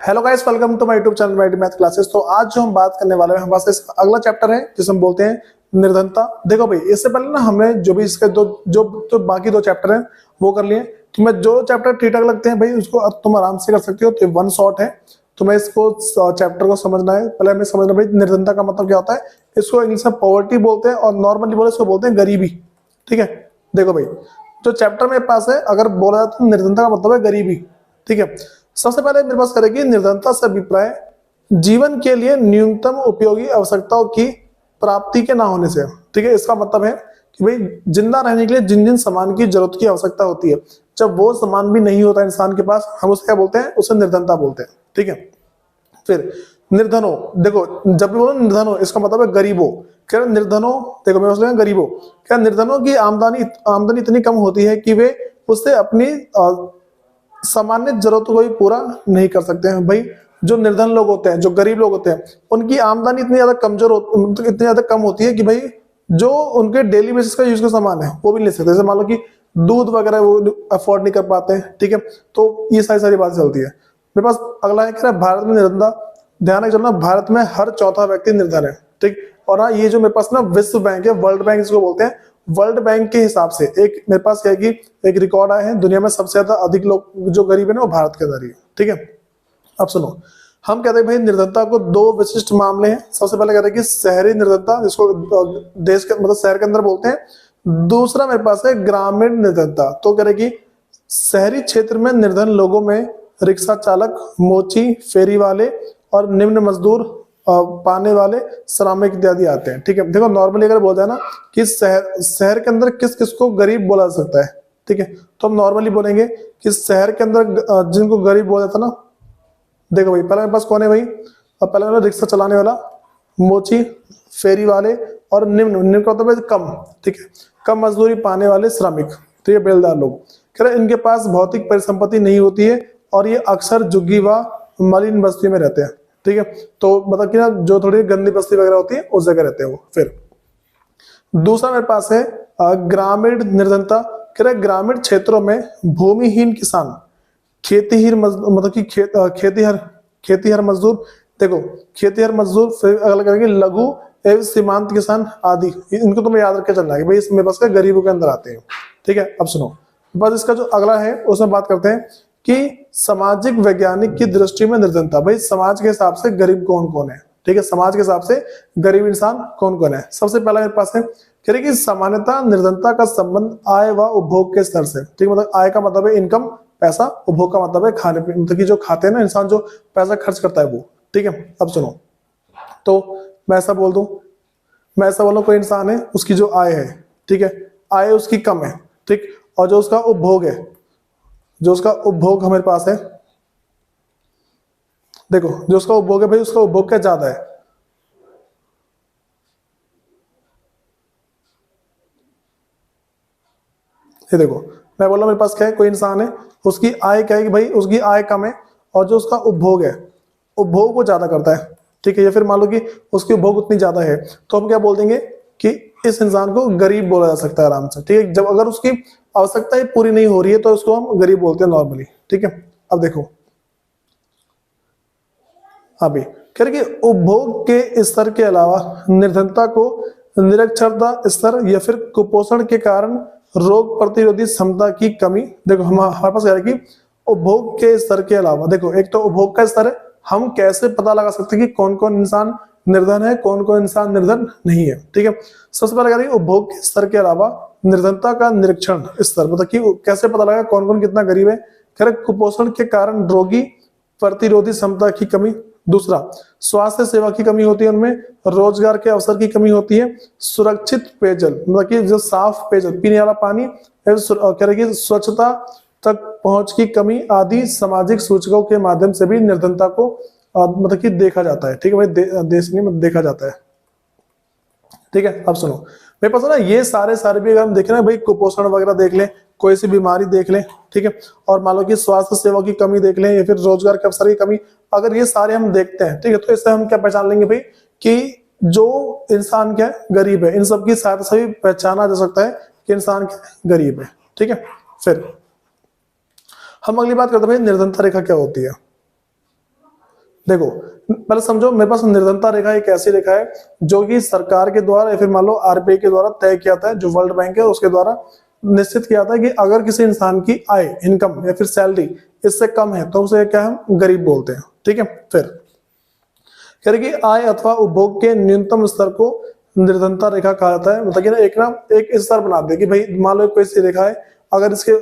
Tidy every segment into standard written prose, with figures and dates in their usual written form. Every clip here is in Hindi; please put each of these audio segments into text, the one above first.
Hello guys, welcome to my YouTube channel my math classes. तो आज जो हम बात करने वाले हैं हमारे पास अगला चैप्टर है जिसे हम बोलते हैं निर्धनता। देखो भाई, इससे पहले ना हमने जो भी इसके दो जो तो बाकी दो चैप्टर हैं वो कर लिए। तुम्हें जो चैप्टर ठीक ठाक लगते हैं भाई उसको अब तुम आराम से कर सकते हो। तो वन शॉट है, तुम्हें इसको चैप्टर को समझना है। पहले हमें समझना भाई निर्धनता का मतलब क्या होता है। इसको इंग्लिश में पॉवर्टी बोलते हैं और नॉर्मली बोले इसको बोलते हैं गरीबी। ठीक है, देखो भाई जो चैप्टर मेरे पास है अगर बोला जाए तो निर्धनता का मतलब है गरीबी। ठीक है, सबसे पहले मेरे पास करेगी निर्धनता से अभिप्राय जीवन के लिए न्यूनतम उपयोगी आवश्यकताओं की प्राप्ति के ना होने से। ठीक है, इसका मतलब है कि भाई जिंदा रहने के लिए जिन जिन सामान की जरूरत की आवश्यकता होती है, जब वो सामान भी नहीं होता इंसान के पास, हम उसे क्या बोलते हैं, उसे निर्धनता बोलते हैं। ठीक है, फिर निर्धनो, देखो जब भी बोलो निर्धनो इसका मतलब है गरीबो। क्या निर्धनो, देखो मैं उसमें गरीबो, क्या निर्धनों की आमदनी आमदनी इतनी कम होती है कि वे उससे अपनी सामान्य जरूरतों को भी पूरा नहीं कर सकते हैं। भाई जो निर्धन लोग होते हैं, जो गरीब लोग होते हैं, उनकी आमदनी इतनी ज्यादा कमजोर इतनी ज्यादा कम होती है कि भाई जो उनके डेली बेसिस का यूज का सामान है वो भी नहीं ले सकते। जैसे मान लो कि दूध वगैरह वो अफोर्ड नहीं कर पाते हैं। ठीक है, तो ये सारी सारी बात चलती है। मेरे पास अगला है क्या, भारत में निर्धनता। ध्यान रख चलना, भारत में हर चौथा व्यक्ति निर्धन है। ठीक, और हाँ ये जो मेरे पास ना विश्व बैंक है, वर्ल्ड बैंक इसको बोलते हैं, वर्ल्ड बैंक के हिसाब से एक मेरे पास क्या है कि एक रिकॉर्ड आया है, दुनिया में सबसे ज्यादा अधिक लोग जो गरीब है ना वो भारत के अंदर ही है। ठीक है, अब सुनो, हम कहते हैं भाई निर्धनता को दो विशिष्ट मामले हैं। सबसे पहले कहते हैं कि शहरी निर्धनता, जिसको देश के मतलब शहर के अंदर बोलते हैं। दूसरा मेरे पास है ग्रामीण निर्धनता। तो कह रहे कि शहरी क्षेत्र में निर्धन लोगों में रिक्शा चालक, मोची, फेरी वाले और निम्न मजदूर पाने वाले, श्रमिक इत्यादि आते हैं। ठीक है, देखो नॉर्मली अगर बोलते हैं ना कि शहर के अंदर किस किस को गरीब बोला जा सकता है। ठीक है, तो हम नॉर्मली बोलेंगे कि शहर के अंदर जिनको गरीब बोला जाता है ना, देखो भाई पहले मेरे पास कौन है भाई, अब पहले मेरा रिक्शा चलाने वाला, मोची, फेरी वाले और निम्न निम्न का मतलब है कम। ठीक है, कम मजदूरी पाने वाले श्रमिक, तो ये बेलदार लोग। कह रहे इनके पास भौतिक परिसंपत्ति नहीं होती है और ये अक्सर झुग्गी व मलिन बस्ती में रहते हैं। ठीक है, तो मतलब कि ना जो थोड़ी गंदी बस्ती वगैरह होती है उस जगह रहते हैं वो। फिर दूसरा मेरे पास है ग्रामीण निर्धनता। कह रहे ग्रामीण क्षेत्रों में भूमिहीन किसान, मतलब कि खेतीहर मजदूर, देखो खेतीहर मजदूर, फिर अगला करेंगे लघु एवं सीमांत किसान आदि, इनको तुम्हें याद रख के चलना है कि भाई इसमें बस का गरीबों के अंदर आते हैं। ठीक है, अब सुनो, बस इसका जो अगला है उसमें बात करते हैं कि सामाजिक वैज्ञानिक की दृष्टि में निर्धनता। भाई समाज के हिसाब से गरीब कौन कौन है। ठीक है, समाज के हिसाब से गरीब इंसान कौन कौन है। सबसे पहला मेरे पास है कह रहे कि सामान्यतः निर्धनता का संबंध आय व उपभोग के स्तर से। ठीक है, मतलब आय का मतलब है इनकम, पैसा, उपभोग का मतलब है खाने पीने, मतलब कि जो खाते हैं ना इंसान, जो पैसा खर्च करता है वो। ठीक है, अब सुनो, तो मैं ऐसा बोल दूं, मैं ऐसा बोलूं कोई इंसान है उसकी जो आय है, ठीक है, आय उसकी कम है। ठीक, और जो उसका उपभोग है, जो उसका उपभोग हमारे पास है, देखो जो उसका उपभोग है भाई, उसका उपभोग क्या ज्यादा है। ये देखो मैं बोल रहा हूं मेरे पास क्या है, कोई इंसान है उसकी आय क्या है कि भाई उसकी आय कम है और जो उसका उपभोग है, उपभोग वो ज्यादा करता है। ठीक है, या फिर मान लो कि उसकी उपभोग उतनी ज्यादा है तो हम क्या बोल देंगे कि इस इंसान को गरीब बोला जा सकता है आराम से। ठीक है, जब अगर उसकी आवश्यकता ही पूरी नहीं हो रही है तो उसको हम गरीब बोलते हैं नॉर्मली। ठीक है, अब देखो अभी कह रहे कि उपभोग के स्तर के अलावा निर्धनता को निरक्षरता स्तर या फिर कुपोषण के कारण रोग प्रतिरोधी क्षमता की कमी। देखो हमारे पास कह रहे कि उपभोग के स्तर के अलावा, देखो एक तो उपभोग का स्तर है, हम कैसे पता लगा सकते हैं कि कौन कौन इंसान निर्धन है, कौन कौन इंसान निर्धन नहीं है। ठीक है, सबसे पहले कह रही उपभोग के स्तर के अलावा निर्धनता का निरीक्षण स्तर, मतलब कि कैसे पता लगा कौन कौन कितना गरीब है। कह रहे कुपोषण के कारण रोगी प्रतिरोधी क्षमता की कमी। दूसरा, स्वास्थ्य सेवा की कमी होती है उनमें, रोजगार के अवसर की कमी होती है, सुरक्षित पेयजल, मतलब कि जो साफ पेयजल पीने वाला पानी, कह रहे कि स्वच्छता तक पहुंच की कमी आदि सामाजिक सूचकों के माध्यम से भी निर्धनता को मतलब कि देखा जाता है। ठीक है भाई, देश में देखा जाता है। ठीक है, अब सुनो, मेरे पास ना ये सारे भी अगर हम देखें ना भाई, कुपोषण वगैरह देख लें, कोई सी बीमारी देख लें, ठीक है, और मान लो कि स्वास्थ्य सेवा की कमी देख लें या फिर रोजगार के अवसर की कमी, अगर ये सारे हम देखते हैं, ठीक है, तो इससे हम क्या पहचान लेंगे भाई कि जो इंसान क्या है, गरीब है। इन सबकी सहायता से भी पहचाना जा सकता है कि इंसान क्या है, गरीब है। ठीक है, फिर हम अगली बात करते हैं भाई निर्धनता रेखा क्या होती है। देखो पहले समझो, मेरे पास निर्धनता रेखा एक ऐसी रेखा है जो कि सरकार के द्वारा या फिर मान लो आरबीआई के द्वारा तय किया था, जो वर्ल्ड बैंक है उसके द्वारा निश्चित किया था कि अगर किसी इंसान की आय, इनकम या फिर सैलरी इससे कम है तो उसे क्या हम गरीब बोलते हैं। ठीक है, फिर कह रहे कि आय अथवा उपभोग के न्यूनतम स्तर को निर्धनता रेखा कहा जाता है। मतलब कि एक स्तर बना दे कि भाई मान लो कोई सी रेखा है, अगर इसके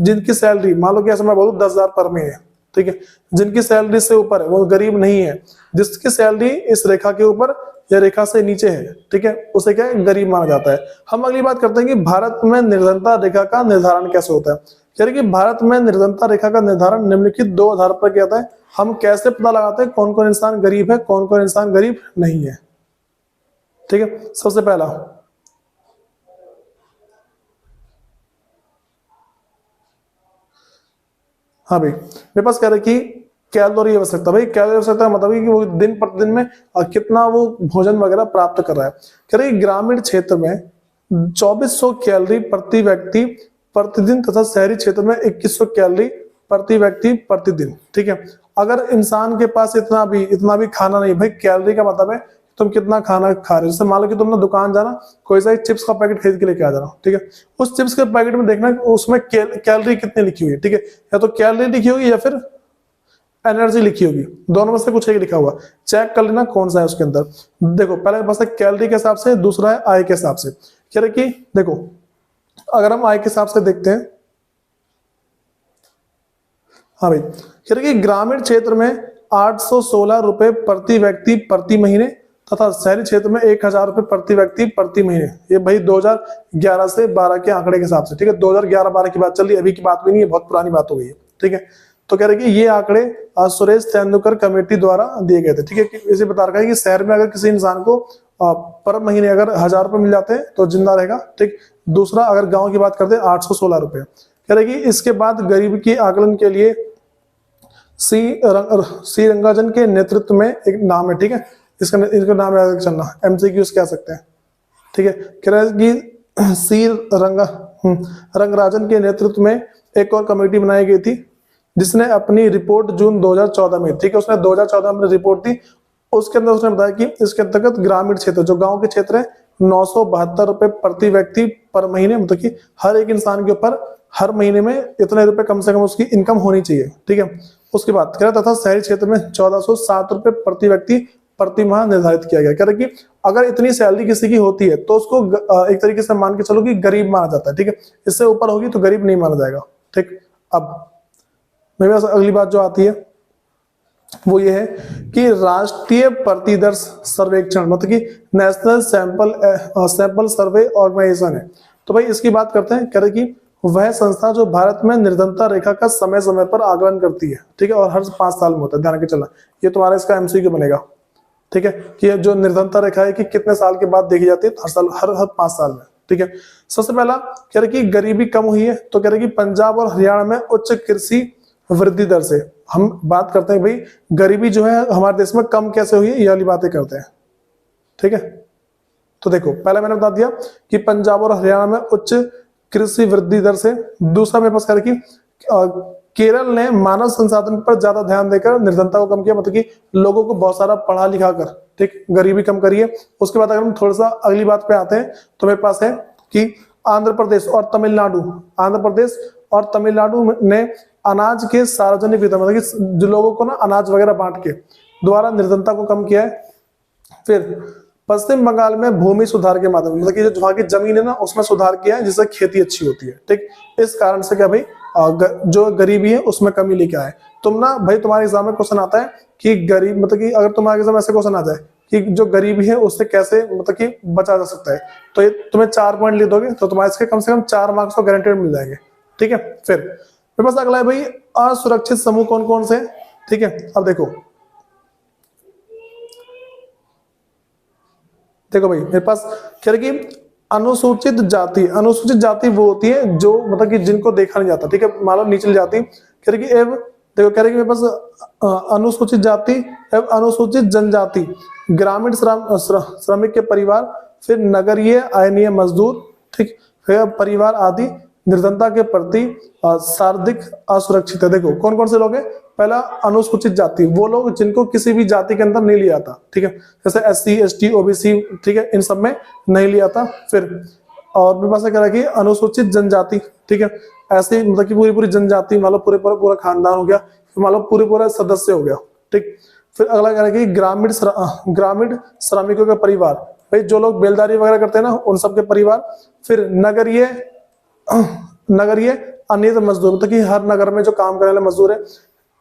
जिनकी सैलरी मान लो कि ऐसा मैं बोलूं 10,000 पर महीने, ठीक है, जिनकी सैलरी से ऊपर है वो गरीब नहीं है, जिसकी सैलरी इस रेखा के ऊपर या रेखा से नीचे है, ठीक है, उसे क्या है, गरीब माना जाता है। हम अगली बात करते हैं कि भारत में निर्धनता रेखा का निर्धारण कैसे होता है। कह रहे कि भारत में निर्धनता रेखा का निर्धारण निम्नलिखित 2 आधार पर किया जाता है। हम कैसे पता लगाते हैं कौन कौन इंसान गरीब है, कौन कौन इंसान गरीब नहीं है। ठीक है, सबसे पहला हाँ भाई, मेरे पास कह रहे कि कैलोरी आवश्यकता, भाई कैलोरी आवश्यकता मतलब कि वो दिन प्रतिदिन में कितना वो भोजन वगैरह प्राप्त कर रहा है। कह रहे ग्रामीण क्षेत्र में 2400 कैलोरी प्रति व्यक्ति प्रतिदिन तथा शहरी क्षेत्र में 2100 कैलोरी प्रति व्यक्ति प्रतिदिन। ठीक है, अगर इंसान के पास इतना भी खाना नहीं, भाई कैलोरी का मतलब है तुम कितना खाना खा रहे हो। जैसे मान लो कि तुमने दुकान जाना, कोई सा चिप्स का पैकेट खरीद के लेके आ जाना, ठीक है, उस चिप्स के पैकेट में देखना उसमें कैलोरी कितनी लिखी हुई है। ठीक है, या तो कैलोरी लिखी होगी या फिर एनर्जी लिखी होगी, दोनों में से कुछ एक लिखा हुआ, चेक कर लेना कौन सा है उसके अंदर। देखो पहले बस कैलोरी के हिसाब से, दूसरा है आय के हिसाब से। कह रहे कि देखो अगर हम आय के हिसाब से देखते हैं, हाँ भाई, कह रहे कि ग्रामीण क्षेत्र में 816 रुपए प्रति व्यक्ति प्रति महीने तथा शहरी क्षेत्र में 1000 रुपए प्रति व्यक्ति प्रति महीने। ये भाई 2011 से 12 के आंकड़े के हिसाब से। ठीक है, 2011-12 की बात चल रही है, अभी की बात भी नहीं है, बहुत पुरानी बात हो गई है। ठीक है, तो कह रहे कि ये आंकड़े सुरेश तेंदुलकर कमेटी द्वारा दिए गए थे। ठीक है, इसे बता रखा है कि शहर में अगर किसी इंसान को पर महीने अगर 1000 रुपए मिल जाते हैं तो जिंदा रहेगा। ठीक, दूसरा अगर गांव की बात करते हैं 816 रुपए। कह रहे कि इसके बाद गरीबी के आकलन के लिए सी रंगाजन के नेतृत्व में एक नाम है। ठीक है, इनका नाम याद चलना, एमसीक्यूज कह सकते हैं। ठीक है, कह रहा है कि रंगराजन के नेतृत्व में एक और कमेटी बनाई गई थी जिसने अपनी रिपोर्ट जून 2014 में, ठीक है, उसने 2014 में रिपोर्ट दी। उसके अंदर उसने बताया कि इसके अंतर्गत ग्रामीण क्षेत्र, जो गांव के क्षेत्र है, 972 रुपए प्रति व्यक्ति पर महीने, मतलब कि हर एक इंसान के ऊपर हर महीने में इतने रुपए कम से कम उसकी इनकम होनी चाहिए। ठीक है, उसके बाद कह रहा तथा शहरी क्षेत्र में 1407 रुपए प्रति व्यक्ति प्रति माह निर्धारित किया गया। कह रहे कि अगर इतनी सैलरी किसी की होती है तो उसको एक तरीके से मान के चलो कि गरीब माना जाता है। ठीक है, इससे ऊपर होगी तो गरीब नहीं माना जाएगा। ठीक, अब मेरे पास अगली बात जो आती है वो ये है कि राष्ट्रीय प्रतिदर्श सर्वेक्षण, मतलब कि नेशनल सैंपल सर्वे ऑर्गेनाइजेशन है। तो भाई इसकी बात करते हैं। कह रहे कि वह संस्था जो भारत में निर्धनता रेखा का समय समय पर आकलन करती है। ठीक है, और हर 5 साल में होता है, ध्यान के चलना, ये तुम्हारा इसका एमसीक्यू बनेगा। ठीक है, कि जो निर्धनता रेखा है कि कितने साल के बाद देखी जाती है, हर साल, हर 5 साल में। ठीक है, सबसे पहला कह रहे कि गरीबी कम हुई है, तो कह रहे कि पंजाब और हरियाणा में उच्च कृषि वृद्धि दर से। हम बात करते हैं भाई गरीबी जो है हमारे देश में कम कैसे हुई है, ये वाली बातें करते हैं। ठीक है, तो देखो पहले मैंने बता दिया कि पंजाब और हरियाणा में उच्च कृषि वृद्धि दर से। दूसरा मेरे पास कह रहे कि केरल ने मानव संसाधन पर ज्यादा ध्यान देकर निर्धनता को कम किया, मतलब कि लोगों को बहुत सारा पढ़ा लिखा कर, ठीक, गरीबी कम करिए। उसके बाद अगर हम थोड़ा सा अगली बात पे आते हैं तो मेरे पास है कि आंध्र प्रदेश और तमिलनाडु ने अनाज के सार्वजनिक वितरण, मतलब कि जो लोगों को ना अनाज वगैरह बांट के द्वारा निर्धनता को कम किया है। फिर पश्चिम बंगाल में भूमि सुधार के माध्यम, मतलब कि जो वहां की जमीन है ना उसमें सुधार किया है जिससे खेती अच्छी होती है। ठीक, इस कारण से क्या भाई जो गरीबी है उसमें कमी लेके आए। तुम ना भाई तुम्हारे एग्जाम में क्वेश्चन आता है कि गरीब, मतलब कि अगर तुम्हारे एग्जाम में ऐसे क्वेश्चन आ जाए कि जो गरीबी है उससे कैसे मतलब कि बचा जा सकता है, तो ये तुम्हें 4 पॉइंट लिख दोगे तो तुम्हारे इसके कम से कम 4 मार्क्स तो गारंटेड मिल जाएंगे। ठीक है, फिर मेरे पास अगला है भाई असुरक्षित समूह कौन कौन से। ठीक है, अब देखो भाई मेरे पास कह रहे कि अनुसूचित जाति वो होती है जो मतलब कि जिनको देखा नहीं जाता। ठीक है, मान लो निचली जाति। कह रहे कि देखो कह रहे कि मेरे पास अनुसूचित जाति एवं अनुसूचित जनजाति, ग्रामीण श्रमिक के परिवार, फिर नगरीय अयनीय मजदूर, ठीक, फिर परिवार आदि निर्धनता के प्रति शारीरिक असुरक्षित है। देखो कौन कौन से लोग हैं, पहला अनुसूचित जाति, वो लोग जिनको किसी भी जाति के अंदर नहीं लिया था, ठीक है, जैसे SC ST OBC, ठीक है, इन सब में नहीं लिया था। फिर और मेरे पास क्या रखी, अनुसूचित जनजाति, ठीक है, ऐसे मतलब कि पूरी पूरी जनजाति, मान लो पूरे पूरा खानदान हो गया, मान लो पूरे सदस्य हो गया, ठीक। फिर अगला क्या रखी, ग्रामीण श्रमिकों के परिवार, भाई जो लोग बेलदारी वगैरह करते हैं ना, उन सबके परिवार। फिर नगरीय अनियत मजदूर, मतलब कि हर नगर में जो काम करने वाले मजदूर है,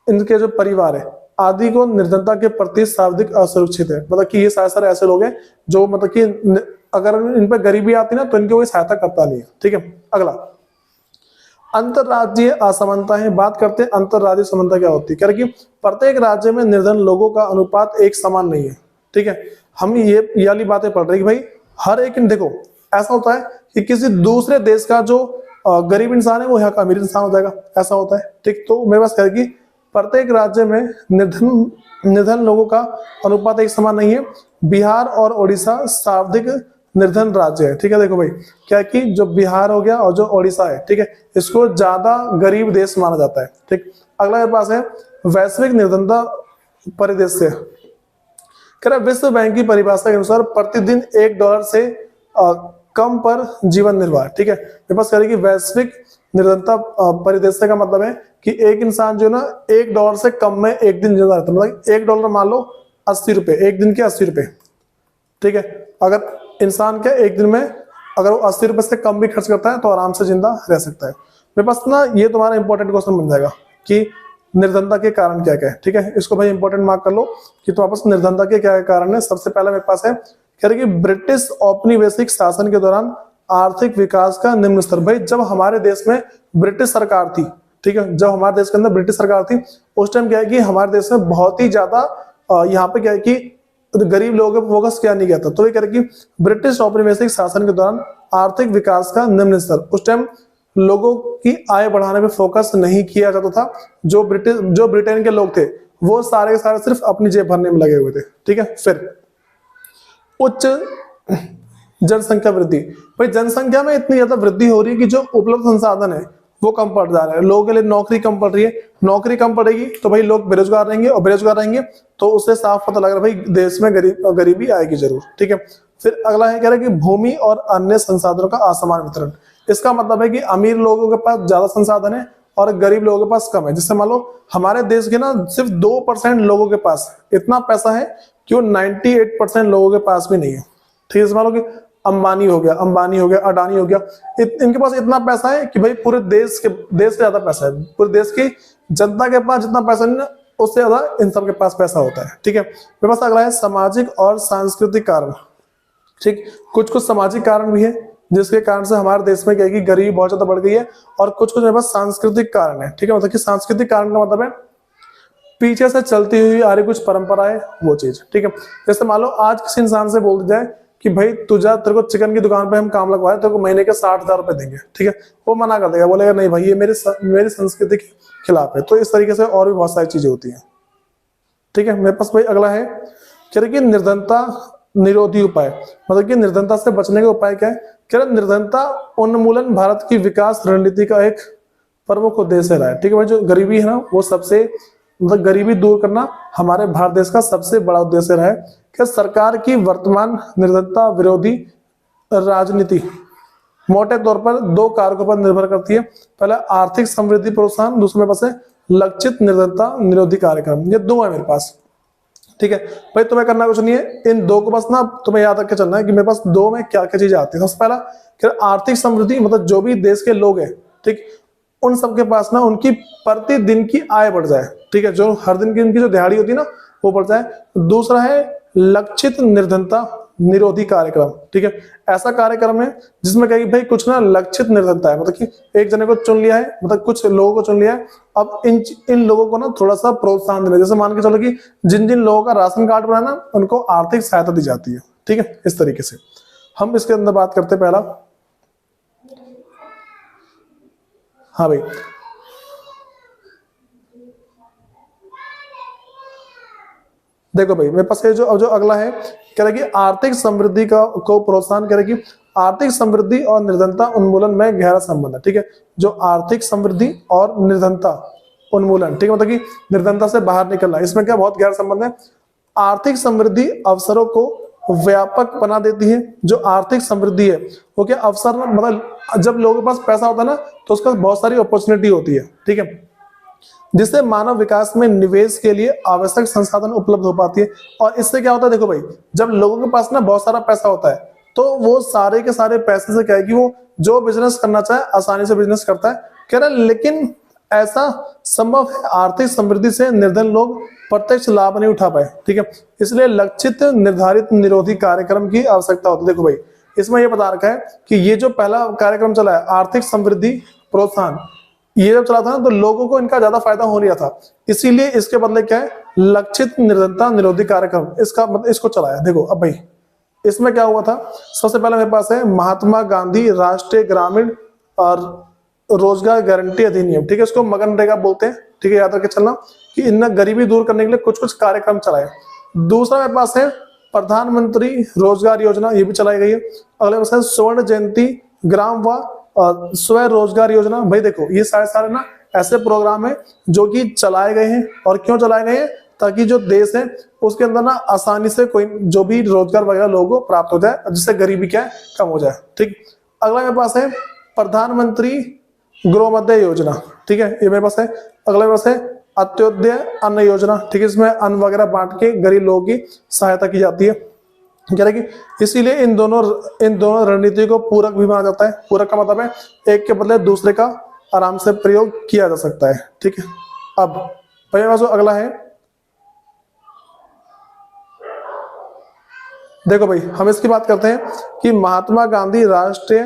इनके जो परिवार है आदि को निर्धनता के प्रति शारीरिक असुरक्षित है, मतलब कि ये सारे ऐसे लोग हैं जो मतलब कि अगर इन पर गरीबी आती ना तो इनकी कोई सहायता करता नहीं है, ठीक है। अगला अंतरराज्यीय असमानता है, बात करते हैं अंतरराज्यीय समानता क्या होती है। कह रहे कि प्रत्येक राज्य में निर्धन लोगों का अनुपात एक समान नहीं है, ठीक है। हम ये वाली बातें पढ़ रहे हैं कि भाई हर एक, देखो ऐसा होता है कि किसी दूसरे देश का जो गरीब इंसान है वो यहाँ का अमीर इंसान हो जाएगा, ऐसा होता है, ठीक। तो मेरे पास कह रहे कि प्रत्येक राज्य में निर्धन लोगों का अनुपात एक समान नहीं है। बिहार और उड़ीसा सर्वाधिक निर्धन राज्य है, ठीक है। देखो भाई क्या है कि जो बिहार हो गया और जो उड़ीसा है, ठीक है, इसको ज्यादा गरीब देश माना जाता है, ठीक। अगला मेरे पास है वैश्विक निर्धनता परिदृश्य। कह रहा विश्व बैंक की परिभाषा के अनुसार प्रतिदिन $1 से कम पर जीवन निर्वाह, ठीक है। मेरे पास कह रही कि वैश्विक निर्धनता परिदृश्य का मतलब है कि एक इंसान जो ना $1 से कम में एक दिन जिंदा रहता है, मतलब $1 मान लो 80 रुपए, एक दिन के 80 रुपए, ठीक है। अगर इंसान के एक दिन में अगर वो 80 रुपए से कम भी खर्च करता है तो आराम से जिंदा रह सकता है। मेरे पास ना ये तुम्हारा इंपॉर्टेंट क्वेश्चन बन जाएगा कि निर्धनता के कारण क्या क्या है, ठीक है। इसको भाई इंपॉर्टेंट मार्क कर लो कि तुम्हारे पास निर्धनता के क्या कारण है। सबसे पहला मेरे पास है, कह रहे कि ब्रिटिश औपनिवेशिक शासन के दौरान आर्थिक विकास का निम्न स्तर। भाई जब हमारे देश में ब्रिटिश सरकार थी, ठीक है, जब हमारे देश के अंदर ब्रिटिश सरकार थी उस टाइम क्या है कि हमारे देश में बहुत ही ज्यादा यहाँ पे क्या है कि गरीब लोगों पर फोकस किया नहीं गया था। तो ये कह रहे कि ब्रिटिश औपनिवेशिक शासन के दौरान आर्थिक विकास का निम्न स्तर, उस टाइम लोगों की आय बढ़ाने पे फोकस नहीं किया जाता था। जो ब्रिटेन के लोग थे वो सारे के सारे सिर्फ अपनी जेब भरने में लगे हुए थे, ठीक है। फिर उच्च जनसंख्या वृद्धि, भाई जनसंख्या में इतनी ज्यादा वृद्धि हो रही है कि जो उपलब्ध संसाधन है वो कम पड़ जा रहा है, लोगों के लिए नौकरी कम पड़ रही है। नौकरी कम पड़ेगी तो भाई लोग बेरोजगार रहेंगे, और बेरोजगार रहेंगे तो उससे साफ पता लग रहा है भाई देश में गरीबी आएगी जरूर, ठीक है। फिर अगला है कह रहा है कि भूमि और अन्य संसाधनों का असमान वितरण। इसका मतलब है कि अमीर लोगों के पास ज्यादा संसाधन है और गरीब लोगों के पास कम है। जिससे मान लो हमारे देश के ना सिर्फ 2% लोगों के पास इतना पैसा है कि वो 98% लोगों के पास भी नहीं है, ठीक है। मान लो कि अंबानी हो गया, अडानी हो गया, इनके पास इतना पैसा है कि भाई पूरे देश से ज्यादा पैसा है। पूरे देश की जनता के पास जितना पैसा नहीं ना उससे ज्यादा इन सब के पास पैसा होता है, ठीक है। मेरे पास अगला है सामाजिक और सांस्कृतिक कारण, ठीक। कुछ सामाजिक कारण भी है जिसके कारण से हमारे देश में क्या है कि गरीबी बहुत ज्यादा बढ़ गई है, और कुछ मेरे पास सांस्कृतिक कारण है, ठीक है। मतलब कि सांस्कृतिक कारण का मतलब है पीछे से चलती हुई आ रही कुछ परंपराएं, वो चीज, ठीक है। जैसे मान लो आज किसी इंसान से बोल दिया जाए कि भाई तेरे को चिकन की दुकान पे हम काम लगवाए, तेरे को महीने के 60,000 रुपए देंगे, ठीक है, वो मना कर देगा, बोलेगा नहीं भाई ये मेरी संस्कृति के खिलाफ है। तो इस तरीके से और भी बहुत सारी चीजें होती हैं, ठीक है। मेरे पास भाई अगला है कि निर्धनता निरोधी उपाय, मतलब कि निर्धनता से बचने के उपाय क्या है। कह निर्धनता उन्मूलन भारत की विकास रणनीति का एक प्रमुख उद्देश्य रहा है, ठीक है। भाई जो गरीबी है ना वो सबसे मतलब गरीबी दूर करना हमारे भारत देश का सबसे बड़ा उद्देश्य रहा है। कि सरकार की वर्तमान निर्धनता विरोधी राजनीति मोटे तौर पर 2 कारकों पर निर्भर करती है। पहला आर्थिक समृद्धि प्रोत्साहन, दूसरे मेरे पास है लक्षित निर्धनता निरोधी कार्यक्रम। ये 2 है मेरे पास, ठीक है। भाई तुम्हें करना कुछ नहीं है, इन 2 को बस ना तुम्हें याद रख के चलना है कि मेरे पास 2 में क्या क्या चीजें आती है। सबसे पहला कि आर्थिक समृद्धि, मतलब जो भी देश के लोग हैं, ठीक, उन सबके पास ना उनकी प्रतिदिन की आय बढ़ जाए, ठीक है। जो हर दिन की उनकी जो दिहाड़ी होती है ना वो बढ़ जाए। दूसरा है लक्षित निर्धनता निरोधी कार्यक्रम, ठीक है। ऐसा कार्यक्रम है जिसमें कहीं भाई कुछ ना लक्षित निर्धनता है, मतलब कि एक जने को चुन लिया है, मतलब कुछ लोगों को चुन लिया है, अब इन लोगों को ना थोड़ा सा प्रोत्साहन देना। जैसे मान के चलो कि जिन लोगों का राशन कार्ड बना ना उनको आर्थिक सहायता दी जाती है, ठीक है। इस तरीके से हम इसके अंदर बात करते हैं। पहला हाँ भाई देखो भाई मेरे पास ये जो अगला है कह रहा है कि आर्थिक समृद्धि को प्रोत्साहन करे कि आर्थिक समृद्धि और निर्धनता उन्मूलन में गहरा संबंध है, ठीक है। जो आर्थिक समृद्धि और निर्धनता उन्मूलन, ठीक है, मतलब कि निर्धनता से बाहर निकलना। इसमें क्या बहुत गहरा संबंध है। आर्थिक समृद्धि अवसरों को व्यापक बना देती है। जो आर्थिक समृद्धि है वो क्या अवसर, मतलब जब लोगों के पास पैसा होता है ना तो उसका बहुत सारी अपॉर्चुनिटी होती है, ठीक है, जिससे मानव विकास में निवेश के लिए आवश्यक संसाधन उपलब्ध हो पाती है। और इससे क्या होता है, देखो भाई, जब लोगों के पास ना बहुत सारा पैसा होता है तो वो सारे के सारे पैसे से क्या है कि वो जो बिजनेस करना चाहे आसानी से बिजनेस करता है, कह रहे हैं। लेकिन ऐसा संभव है आर्थिक समृद्धि से निर्धन लोग प्रत्यक्ष लाभ नहीं उठा पाए, ठीक है, इसलिए लक्षित निर्धारित निरोधी कार्यक्रम की आवश्यकता होती है। देखो भाई, इसमें यह बता रखा है कि ये जो पहला कार्यक्रम चला है आर्थिक समृद्धि प्रोत्साहन, ये जब चला था ना तो लोगों को इनका ज्यादा फायदा हो नहीं रहा था, इसीलिए इसके बदले क्या है, लक्षित निर्धनता निरोधी कार्यक्रम, इसका मतलब इसको चलाया। देखो अब भाई इसमें क्या हुआ था, सबसे पहले मेरे पास है महात्मा गांधी राष्ट्रीय ग्रामीण और रोजगार गारंटी अधिनियम, ठीक है, इसको मनरेगा बोलते हैं, ठीक है, याद रखे चलना कि इनने गरीबी दूर करने के लिए कुछ कुछ कार्यक्रम चलाए। दूसरा मेरे पास है प्रधानमंत्री रोजगार योजना, ये भी चलाई गई है। अगले पास है स्वर्ण जयंती ग्राम व स्वयं रोजगार योजना। भाई देखो ये सारे सारे ना ऐसे प्रोग्राम है जो कि चलाए गए हैं। और क्यों चलाए गए हैं, ताकि जो देश है उसके अंदर ना आसानी से कोई जो भी रोजगार वगैरह लोगों को प्राप्त हो जाए, जिससे गरीबी क्या है कम हो जाए, ठीक। अगला मेरे पास है प्रधानमंत्री गृहोदय योजना, ठीक है, ये मेरे पास है। अगला मेरे पास है अंत्योदय अन्न योजना, ठीक है, इसमें अन्न वगैरह बांट के गरीब लोगों की सहायता की जाती है, कह रहे कि इसीलिए इन दोनों रणनीति को पूरक भी माना जाता है। पूरक का मतलब है एक के बदले दूसरे का आराम से प्रयोग किया जा सकता है, ठीक है। अब भाई जो अगला है, देखो भाई हम इसकी बात करते हैं कि महात्मा गांधी राष्ट्रीय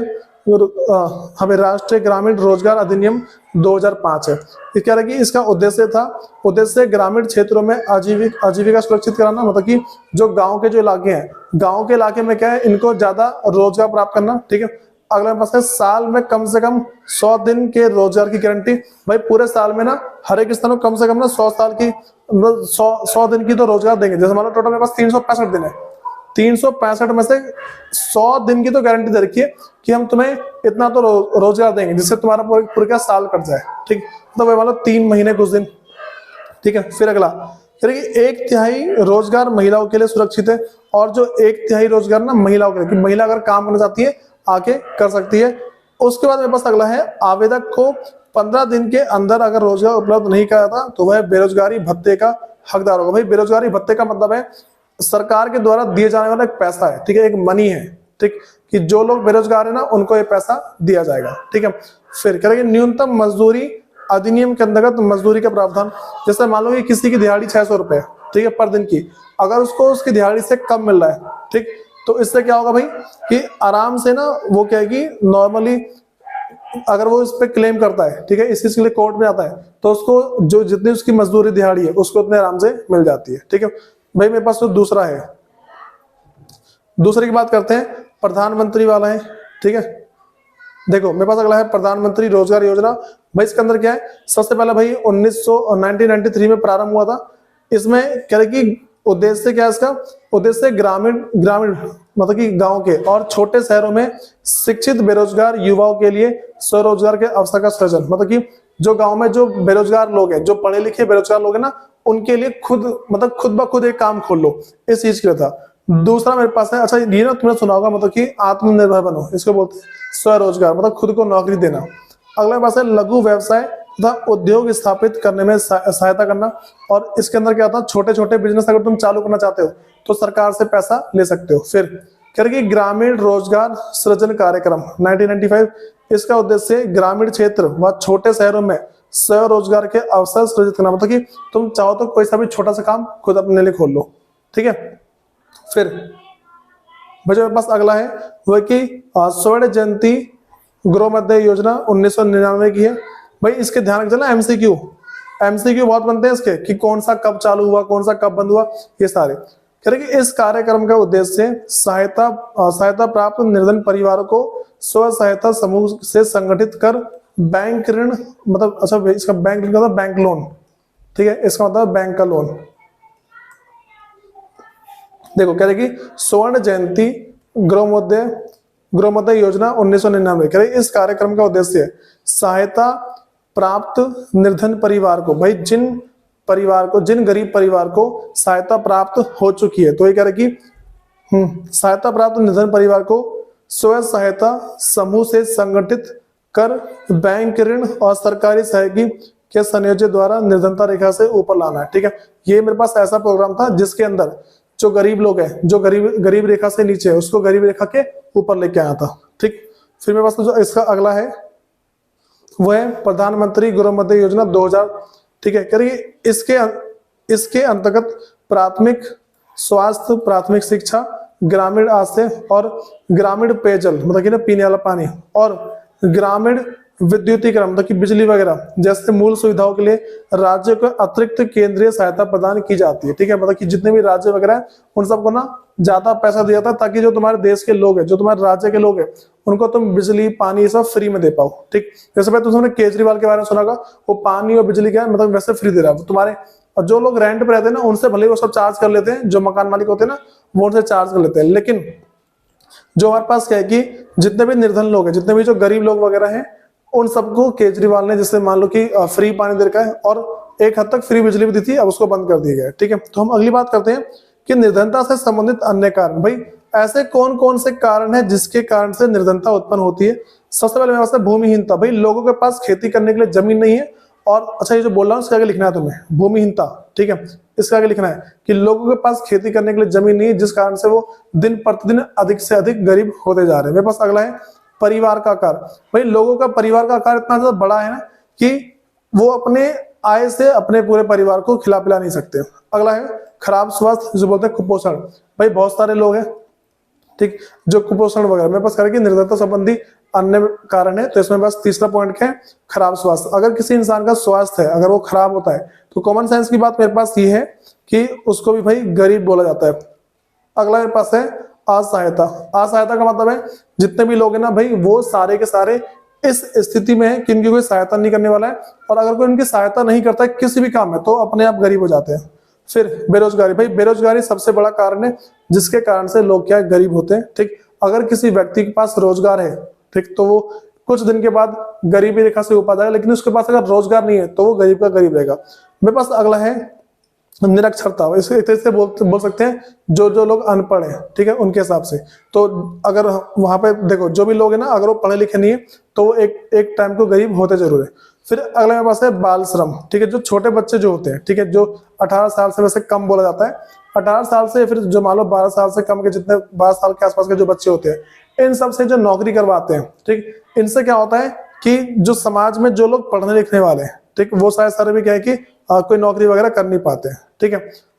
ग्रामीण रोजगार अधिनियम 2005 है। ये कह रहा है कि इसका उद्देश्य ग्रामीण क्षेत्रों में आजीविका सुरक्षित कराना, मतलब कि जो गांव के जो इलाके हैं, गांव के इलाके में क्या है इनको ज्यादा रोजगार प्राप्त करना, ठीक है। अगला पास है साल में कम से कम 100 दिन के रोजगार की गारंटी। भाई पूरे साल में ना हर एक स्थान को कम से कम ना 100 दिन की तो रोजगार देंगे। जैसे मान लो टोटल मेरे पास 365 दिन है, 365 में से 100 दिन की तो गारंटी दे रखी है कि हम तुम्हें इतना तो रोजगार देंगे जिससे तुम्हारा पूरे का साल कट जाए, ठीक। तो भाई मान लो 3 महीने कुछ दिन, ठीक है। फिर अगला 1/3 रोजगार महिलाओं के लिए सुरक्षित है। और जो 1/3 रोजगार ना महिलाओं के लिए, कि महिला अगर काम करना चाहती है आके कर सकती है। उसके बाद मेरे पास अगला है आवेदक को 15 दिन के अंदर अगर रोजगार उपलब्ध नहीं कराता तो वह बेरोजगारी भत्ते का हकदार होगा। भाई बेरोजगारी भत्ते का मतलब है सरकार के द्वारा दिए जाने वाला एक पैसा है, ठीक है, एक मनी है, ठीक, कि जो लोग बेरोजगार है ना उनको ये पैसा दिया जाएगा, ठीक है। फिर करेंगे न्यूनतम मजदूरी अधिनियम के अंतर्गत मजदूरी का प्रावधान। जैसे मान लो कि किसी की दिहाड़ी 600 रुपए, ठीक है, पर दिन की, अगर उसको उसकी दिहाड़ी से कम मिल रहा है, ठीक, तो इससे क्या होगा भाई कि आराम से ना वो क्या है कि नॉर्मली अगर वो इस पे क्लेम करता है, ठीक है, इस चीज के लिए कोर्ट में आता है तो उसको जो जितनी उसकी मजदूरी दिहाड़ी है उसको उतने आराम से मिल जाती है, ठीक है। भाई मेरे पास तो दूसरा है, दूसरे की बात करते हैं, प्रधानमंत्री वाला है, ठीक है। देखो मेरे पास अगला है प्रधानमंत्री रोजगार योजना। भाई इसके अंदर क्या है, सबसे पहले भाई 1993 में प्रारंभ हुआ था। इसमें कह रहे कि उद्देश्य क्या है इसका, उद्देश्य ग्रामीण मतलब कि गांव के और छोटे शहरों में शिक्षित बेरोजगार युवाओं के लिए स्वरोजगार के अवसर का सृजन। मतलब कि जो गांव में जो बेरोजगार लोग हैं, जो पढ़े लिखे बेरोजगार लोग हैं ना, उनके लिए खुद ब खुद एक काम खोल लो, इस चीज के लिए था। दूसरा मेरे पास है, अच्छा ये ना तुमने सुना होगा, मतलब कि आत्मनिर्भर बनो, इसको बोलते हैं स्वरोजगार, मतलब खुद को नौकरी देना। अगला पास है लघु व्यवसाय तथा उद्योग स्थापित करने में सहायता करना। और इसके अंदर क्या था, छोटे छोटे बिजनेस अगर तुम चालू करना चाहते हो तो सरकार से पैसा ले सकते हो। फिर कह रहे कि ग्रामीण रोजगार सृजन कार्यक्रम 1995, इसका उद्देश्य ग्रामीण क्षेत्र व छोटे शहरों में स्वरोजगार के अवसर सृजित करना। मतलब कि तुम चाहो तो कोई सा भी छोटा सा काम खुद अपने लिए खोल लो, ठीक है। फिर मेरे पास अगला है वह कि स्वर्ण जयंती गृहोदय योजना 1999 की है। भाई इसके ध्यान रख देना, एमसीक्यू बहुत बनते हैं इसके, कि कौन सा कब चालू हुआ, कौन सा कब बंद हुआ, ये सारे। कह रहे कि इस कार्यक्रम का उद्देश्य सहायता प्राप्त निर्धन परिवारों को स्व सहायता समूह से संगठित कर बैंक ऋण, मतलब अच्छा इसका बैंक ऋण का मतलब बैंक लोन, ठीक है, इसका मतलब बैंक का लोन। देखो कह रहे कि स्वर्ण जयंती गृहोदय योजना 1999, कह रहे इस कार्यक्रम का उद्देश्य सहायता प्राप्त निर्धन परिवार को, भाई जिन गरीब परिवार को सहायता प्राप्त हो चुकी है, तो ये कह रहे कि सहायता प्राप्त निर्धन परिवार को स्वयं सहायता समूह से संगठित कर बैंक ऋण और सरकारी सहयोगी के संयोजन द्वारा निर्धनता रेखा से ऊपर लाना है। ठीक है, ये मेरे पास ऐसा प्रोग्राम था जिसके अंदर जो गरीब लोग हैं, जो गरीब रेखा से नीचे है, उसको गरीब रेखा के ऊपर लेके आया था। ठीक, फिर मेरे पास जो इसका अगला है वो है प्रधानमंत्री गृह मध्य योजना 2000। ठीक है, करिए इसके अंतर्गत प्राथमिक स्वास्थ्य, प्राथमिक शिक्षा, ग्रामीण आश्रय और ग्रामीण पेयजल मतलब कि ना पीने वाला पानी, और ग्रामीण विद्युतीकरण मतलब कि बिजली वगैरह जैसे मूल सुविधाओं के लिए राज्य को अतिरिक्त केंद्रीय सहायता प्रदान की जाती है। ठीक है, मतलब कि जितने भी राज्य वगैरह हैं उन सबको ना ज्यादा पैसा दिया जाता है, ताकि जो तुम्हारे देश के लोग हैं, जो तुम्हारे राज्य के लोग हैं, उनको तुम बिजली पानी ये सब फ्री में दे पाओ। ठीक, जैसे भाई तुमने केजरीवाल के बारे में सुना होगा, वो पानी और बिजली क्या है मतलब वैसे फ्री दे रहा है तुम्हारे, और जो लोग रेंट पे रहते हैं ना उनसे भले वो सब चार्ज कर लेते हैं, जो मकान मालिक होते हैं ना वो उनसे चार्ज कर लेते हैं, लेकिन जो हमारे पास क्या है कि जितने भी निर्धन लोग हैं, जितने भी जो गरीब लोग वगैरह हैं, उन सबको केजरीवाल ने जैसे मान लो कि फ्री पानी दे रखा है और एक हद तक फ्री बिजली भी दी थी, अब उसको बंद कर दिया गया है। ठीक है, तो हम अगली बात करते हैं कि निर्धनता से संबंधित अन्य कारण। भाई ऐसे कौन कौन से कारण है जिसके कारण से निर्धनता उत्पन्न होती है? सबसे पहले मेरे पास है भूमिहीनता। भाई लोगों के पास खेती करने के लिए जमीन नहीं है, और अच्छा ये जो बोल रहा हूँ इसके आगे लिखना है तुम्हें, भूमिहीनता। ठीक है, इसके आगे लिखना है कि लोगों के पास खेती करने के लिए जमीन नहीं है, जिस कारण से वो दिन प्रतिदिन अधिक से अधिक गरीब होते जा रहे हैं। मेरे पास अगला है परिवार का आकार। भाई लोगों का परिवार का आकार इतना ज्यादा बड़ा है ना कि वो अपने आय से अपने पूरे परिवार को खिला पिला नहीं सकते। अगला है खराब स्वास्थ्य, जो बोलते हैं कुपोषण। भाई बहुत सारे लोग हैं ठीक जो कुपोषण वगैरह, मेरे पास करेगी निर्धनता संबंधी अन्य कारण है, तो इसमें बस तीसरा पॉइंट क्या है, खराब स्वास्थ्य। अगर किसी इंसान का स्वास्थ्य है अगर वो खराब होता है तो कॉमन सेंस की बात मेरे पास ये है कि उसको भी भाई गरीब बोला जाता है। अगला मेरे पास है असहायता। असहायता का मतलब है जितने भी लोग हैं ना भाई वो सारे के सारे इस स्थिति में है कि इनकी कोई सहायता नहीं करने वाला है, और अगर कोई इनकी सहायता नहीं करता है किसी भी काम में तो अपने आप गरीब हो जाते हैं। फिर बेरोजगारी। भाई बेरोजगारी सबसे बड़ा कारण है जिसके कारण से लोग क्या गरीब होते हैं। ठीक, अगर किसी व्यक्ति के पास रोजगार है ठीक तो वो कुछ दिन के बाद गरीबी रेखा से ऊपर जाएगा, लेकिन उसके पास अगर रोजगार नहीं है तो वो गरीब का गरीब रहेगा। मेरे पास अगला है निरक्षरता। इसको एक तरह से बोल सकते हैं जो जो लोग अनपढ़ हैं ठीक है उनके हिसाब से। तो अगर वहां पे देखो जो भी लोग हैं ना अगर वो पढ़े लिखे नहीं है तो वो एक टाइम को गरीब होते जरूर है। फिर अगला मेरे पास है बाल श्रम। ठीक है, जो छोटे बच्चे जो होते हैं ठीक है, जो 18 साल से वैसे कम बोला जाता है, 18 साल से फिर जो मान लो 12 साल से कम के जितने 12 साल के आसपास के जो बच्चे होते हैं इन सब से जो नौकरी करवाते हैं ठीक, इनसे क्या होता है कि जो समाज में जो लोग पढ़ने लिखने वाले हैं ठीक वो शायद सारे भी क्या है कि कोई नौकरी वगैरह कर नहीं पाते हैं। ठीक है,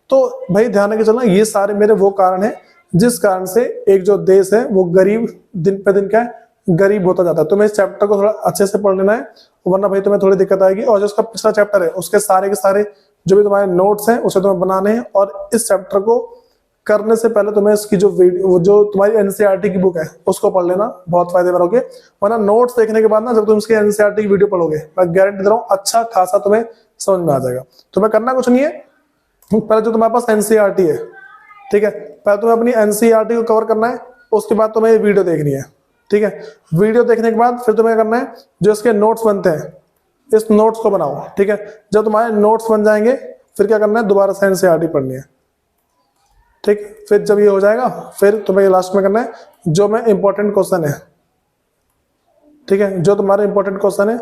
तो भाई ध्यान रखिए चलना ये सारे मेरे वो कारण है जिस कारण से एक जो देश है वो गरीब दिन पे दिन क्या है गरीब होता जाता है। तो मैं इस चैप्टर को थोड़ा अच्छे से पढ़ लेना है, वरना भाई तुम्हें थोड़ी दिक्कत आएगी। और जो उसका पिछला चैप्टर है उसके सारे के सारे जो भी तुम्हारे नोट्स हैं उसे तुम्हें बनाने हैं, और इस चैप्टर को करने से पहले तुम्हें इसकी जो वीडियो जो तुम्हारी एनसीईआरटी की बुक है उसको पढ़ लेना, बहुत फायदे में रहोगे। वरना नोट्स देखने के बाद ना जब तुम इसके एनसीईआरटी की वीडियो पढ़ोगे मैं गारंटी दे रहा हूँ अच्छा खासा तुम्हें समझ में आ जाएगा। तुम्हें करना कुछ नहीं है, पहले जो तुम्हारे पास एनसीईआरटी है ठीक है पहले तुम्हें अपनी एनसीईआरटी को कवर करना है, उसके बाद तुम्हें ये वीडियो देखनी है। ठीक है, वीडियो देखने के बाद फिर तुम्हें करना है जो इसके नोट्स बनते हैं इस नोट्स को बनाओ। ठीक है, जब तुम्हारे नोट्स बन जाएंगे फिर क्या करना है दोबारा से एनसीईआरटी पढ़नी है। ठीक, फिर जब ये हो जाएगा फिर तुम्हें लास्ट में करना है जो मैं इंपॉर्टेंट क्वेश्चन है ठीक है, जो तुम्हारे इंपॉर्टेंट क्वेश्चन है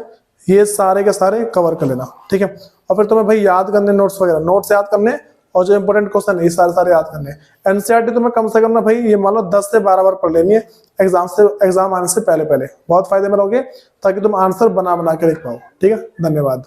ये सारे के सारे कवर कर लेना। ठीक है, और फिर तुम्हें भाई याद करने नोट्स वगैरह, नोट्स याद करने और जो इंपॉर्टेंट क्वेश्चन है ये सारे याद करने। एनसीईआरटी तुम्हें कम से कम ना भाई ये मान लो 10 से 12 बार पढ़ लेनी है एग्जाम आने से पहले बहुत फायदे में रहोगे ताकि तुम आंसर बना के लिख पाओ। ठीक है, धन्यवाद।